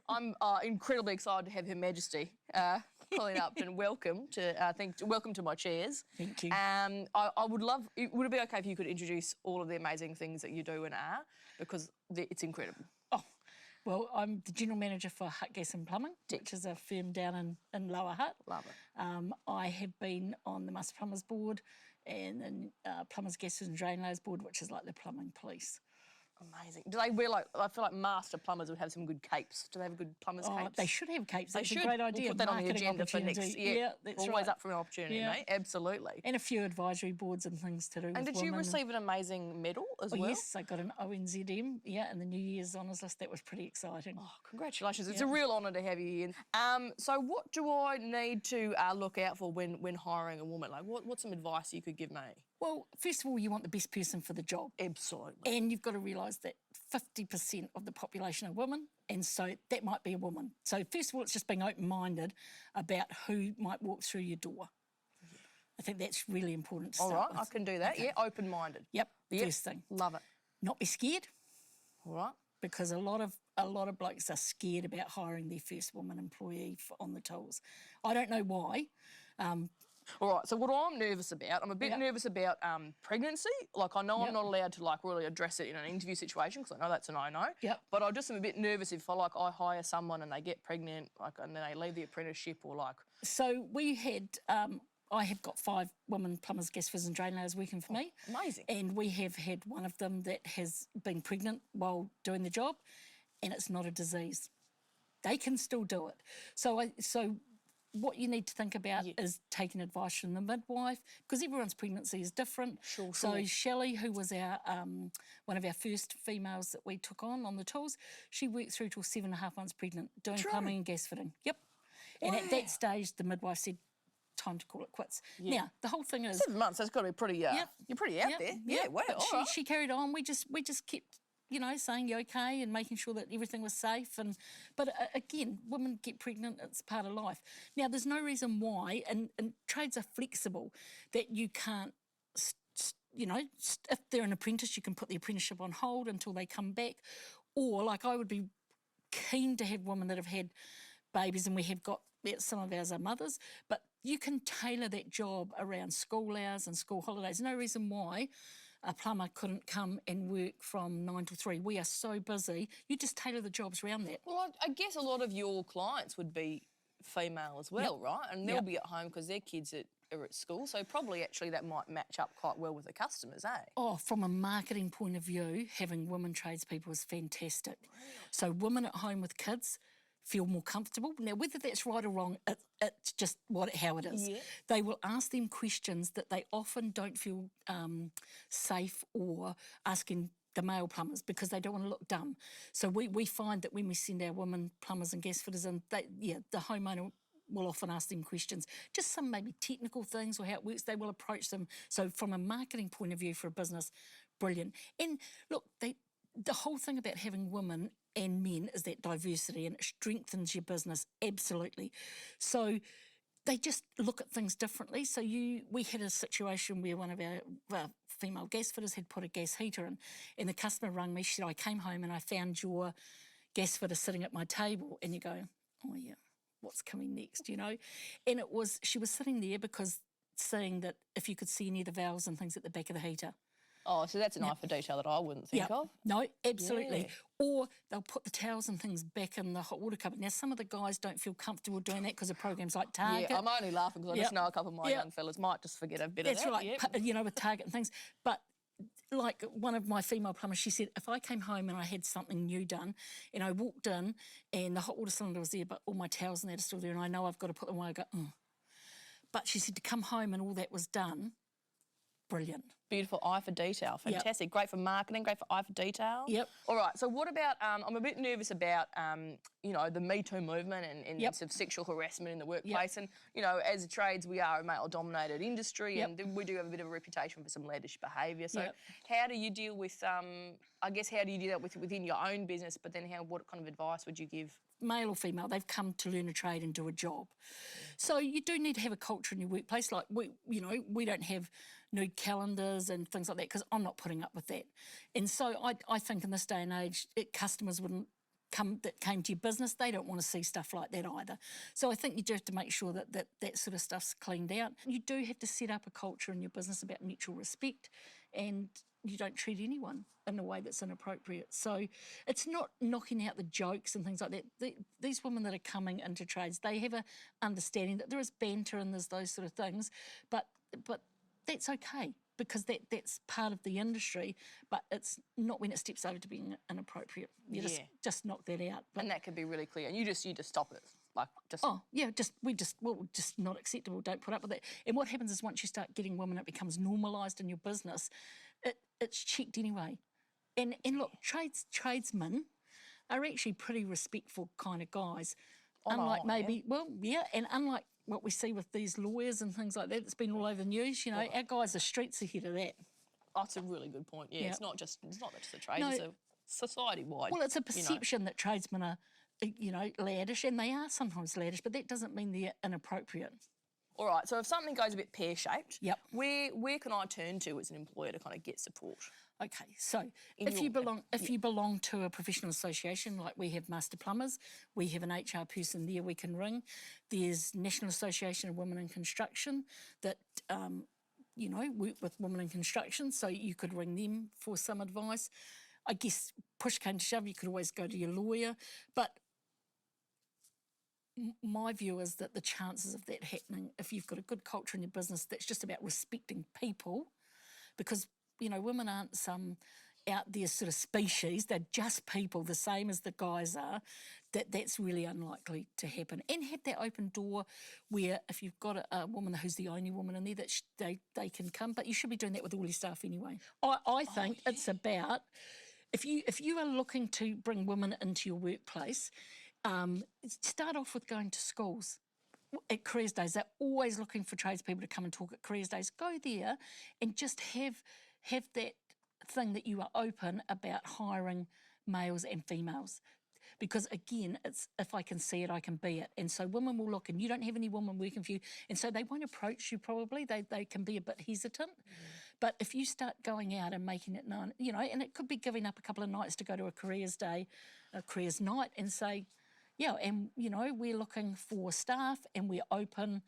I'm incredibly excited to have Her Majesty, Colleen Upton. Welcome to my chairs. Thank you. I would love. Would it be okay if you could introduce all of the amazing things that you do and are, because it's incredible. Oh, well, I'm the General Manager for Hutt Gas and Plumbing, which is a firm down in Lower Hutt. Love it. I have been on the Master Plumbers Board and the Plumbers, Gas and Drainlayers Board, which is like the plumbing police. Amazing. Do they wear, like, I feel like master plumbers would have some good capes. Do they have good plumbers' capes? They should have capes. That's a great idea. We'll put that on the agenda for next year. Yeah, that's always right. Up for an opportunity, mate. Absolutely. And a few advisory boards and things to do with And did women. you receive an amazing medal as well? Yes, I got an ONZM, and the New Year's Honours List. That was pretty exciting. Oh, congratulations. It's a real honour to have you in. So what do I need to look out for when hiring a woman? Like, what's some advice you could give me? Well, first of all, you want the best person for the job. Absolutely. And you've got to realise that 50% of the population are women, and so that might be a woman. So first of all, it's just being open-minded about who might walk through your door. I think that's really important to start All right, with. I can do that. Okay. Yeah, open-minded. Yep, first thing. Love it. Not be scared. All right. Because a lot of blokes are scared about hiring their first woman employee on the tools. I don't know why. All right, so what I'm nervous about, I'm a bit nervous about pregnancy. Like, I know I'm not allowed to, like, really address it in an interview situation because I know that's a no-no. Yep. But I just am a bit nervous if, I hire someone and they get pregnant, like, and then they leave the apprenticeship or, like... So we had... I have got 5 women plumbers, gas fitters and drainlayers working for me. Amazing. And we have had one of them that has been pregnant while doing the job, and it's not a disease. They can still do it. So what you need to think about is taking advice from the midwife, because everyone's pregnancy is different. Sure. So Shelley, who was our one of our first females that we took on the tools, she worked through till 7.5 months pregnant, doing plumbing and gas fitting. Yep. Wow. And at that stage, the midwife said, time to call it quits. Yeah. Now, the whole thing is... 7 months, that's got to be pretty... You're pretty out there. Yeah, wow. But she carried on. We just kept... saying you're okay and making sure that everything was safe. But again, women get pregnant, it's part of life. Now, there's no reason why, and trades are flexible, that you can't, if they're an apprentice, you can put the apprenticeship on hold until they come back. Or, like, I would be keen to have women that have had babies, and we have got, some of ours are mothers, but you can tailor that job around school hours and school holidays. No reason why a plumber couldn't come and work from 9 till 3. We are so busy. You just tailor the jobs around that. Well, I guess a lot of your clients would be female as well, right? And they'll be at home because their kids are at school, so probably actually that might match up quite well with the customers, eh? Oh, from a marketing point of view, having women tradespeople is fantastic. Really? So women at home with kids feel more comfortable. Now, whether that's right or wrong, it's just how it is. Yeah. They will ask them questions that they often don't feel safe or asking the male plumbers because they don't want to look dumb. So we find that when we send our women plumbers and gas fitters in, the homeowner will often ask them questions, just some maybe technical things or how it works. They will approach them. So from a marketing point of view for a business, brilliant. And look, the whole thing about having women and men is that diversity, and it strengthens your business, absolutely. So they just look at things differently. So we had a situation where one of our female gas fitters had put a gas heater in, and the customer rang me. She said, I came home and I found your gas fitter sitting at my table. And you go, oh yeah, what's coming next, And she was sitting there because saying that if you could see any of the valves and things at the back of the heater. Oh, so that's an eye for detail that I wouldn't think of. No, absolutely. Yeah. Or they'll put the towels and things back in the hot water cupboard. Now, some of the guys don't feel comfortable doing that because of programs like Target. Yeah, I'm only laughing because I just know a couple of my young fellas might just forget a bit of that. That's right, with Target and things. But like one of my female plumbers, she said, if I came home and I had something new done and I walked in and the hot water cylinder was there but all my towels and that are still there and I know I've got to put them away, I go, But she said to come home and all that was done, brilliant. Beautiful eye for detail. Fantastic. Yep. Great for marketing, great for eye for detail. Yep. All right, so what about, I'm a bit nervous about, the Me Too movement and sort of sexual harassment in the workplace. And, as trades, we are a male-dominated industry and we do have a bit of a reputation for some laddish behaviour. So how do you deal with, how do you deal within your own business, but then what kind of advice would you give? Male or female, they've come to learn a trade and do a job. So you do need to have a culture in your workplace. Like, we don't have nude calendars and things like that because I'm not putting up with that. And so I think in this day and age, customers wouldn't came to your business, they don't want to see stuff like that either. So I think you do have to make sure that sort of stuff's cleaned out. You do have to set up a culture in your business about mutual respect, and you don't treat anyone in a way that's inappropriate. So it's not knocking out the jokes and things like that. These women that are coming into trades, they have a understanding that there is banter and there's those sort of things, but that's okay, because that's part of the industry, but it's not when it steps over to being inappropriate. You just knock that out. And that could be really clear. And you just stop it. Like just just not acceptable. Don't put up with it. And what happens is once you start getting women, it becomes normalised in your business. It's checked anyway. And look, tradesmen are actually pretty respectful kind of guys. Unlike unlike what we see with these lawyers and things like that, it's been all over the news, you know, our guys are streets ahead of that. Oh, that's a really good point. Yeah, it's not just the trade, it's a society-wide. Well, it's a perception that tradesmen are, you know, laddish, and they are sometimes laddish, but that doesn't mean they're inappropriate. All right, so if something goes a bit pear-shaped, where can I turn to as an employer to kind of get support? Okay, so if you belong to a professional association, like we have Master Plumbers, we have an HR person there we can ring. There's National Association of Women in Construction that, you know, work with women in construction, so you could ring them for some advice. I guess push came to shove, you could always go to your lawyer, but my view is that the chances of that happening, if you've got a good culture in your business that's just about respecting people, because, you know, women aren't some out there sort of species, they're just people, the same as the guys are, that's really unlikely to happen. And have that open door where if you've got a woman who's the only woman in there, that they can come, but you should be doing that with all your staff anyway. I think it's about, if you are looking to bring women into your workplace, start off with going to schools. At careers days, they're always looking for tradespeople to come and talk at careers days. Go there and just have that thing that you are open about hiring males and females. Because again, it's if I can see it, I can be it. And so women will look, and you don't have any women working for you, and so they won't approach you probably. They can be a bit hesitant. But if you start going out and making it known, you know, and it could be giving up a couple of nights to go to a careers day, a careers night, and say, yeah, and, you know, we're looking for staff and we're open,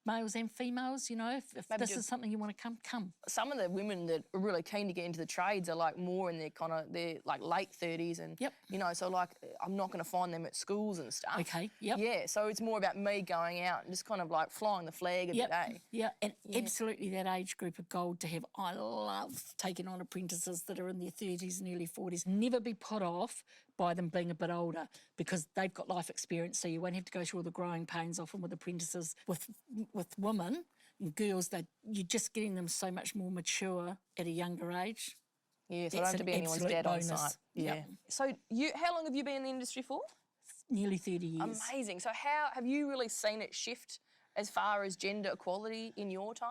males and females, you know, if this is something you want to come. Some of the women that are really keen to get into the trades are like more in their like late 30s and, you know, so like I'm not going to find them at schools and stuff. Okay, yep. Yeah, so it's more about me going out and just kind of like flying the flag of the day. Yeah, and absolutely that age group of gold to have. I love taking on apprentices that are in their 30s and early 40s. Never be put off by them being a bit older, because they've got life experience, so you won't have to go through all the growing pains often with apprentices. With women and girls, that you're just getting them so much more mature at a younger age. Yeah, so I don't have to be anyone's dad on site. Yeah. Yep. So how long have you been in the industry for? Nearly 30 years. Amazing. So how have you really seen it shift as far as gender equality in your time?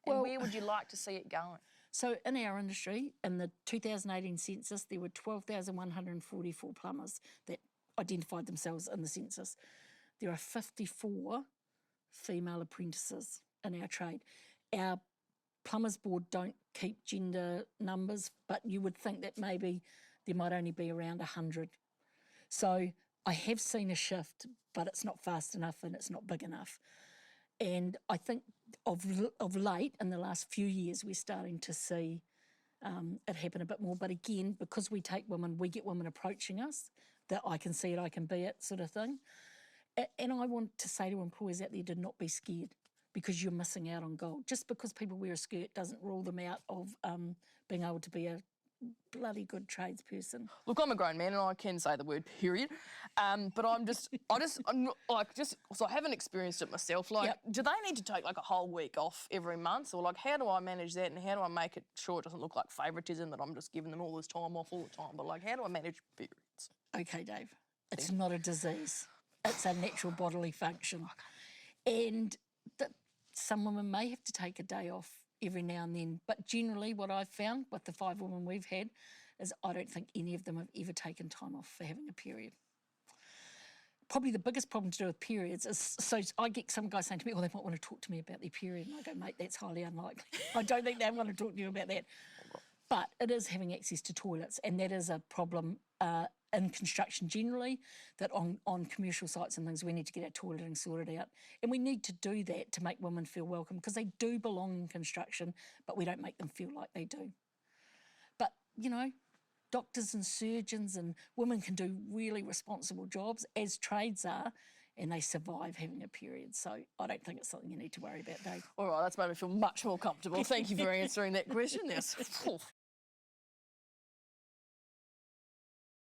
And where would you like to see it going? So in our industry, in the 2018 census, there were 12,144 plumbers that identified themselves in the census. There are 54 female apprentices in our trade. Our Plumbers Board don't keep gender numbers, but you would think that maybe there might only be around 100. So I have seen a shift, but it's not fast enough and it's not big enough. And I think of late, in the last few years, we're starting to see it happen a bit more. But again, because we take women, we get women approaching us, that I can see it, I can be it sort of thing. And I want to say to employers out there to not be scared, because you're missing out on gold. Just because people wear a skirt doesn't rule them out of being able to be a bloody good tradesperson. Look, I'm a grown man and I can say the word period, but I'm so I haven't experienced it myself. Like, do they need to take like a whole week off every month, or like how do I manage that, and how do I make it sure it doesn't look like favouritism that I'm just giving them all this time off all the time? But like, how do I manage periods? Okay, Dave, it's not a disease. It's a natural bodily function, and some women may have to take a day off every now and then. But generally what I've found with the 5 women we've had is I don't think any of them have ever taken time off for having a period. Probably the biggest problem to do with periods is, so I get some guys saying to me, oh, they might want to talk to me about their period. And I go, mate, that's highly unlikely. I don't think they want to talk to you about that. But it is having access to toilets, and that is a problem in construction generally, that on commercial sites and things, we need to get our toileting sorted out. And we need to do that to make women feel welcome, because they do belong in construction, but we don't make them feel like they do. But, you know, doctors and surgeons and women can do really responsible jobs, as trades are, and they survive having a period. So I don't think it's something you need to worry about, Dave. All right, that's made me feel much more comfortable. Thank you for answering that question. Yes.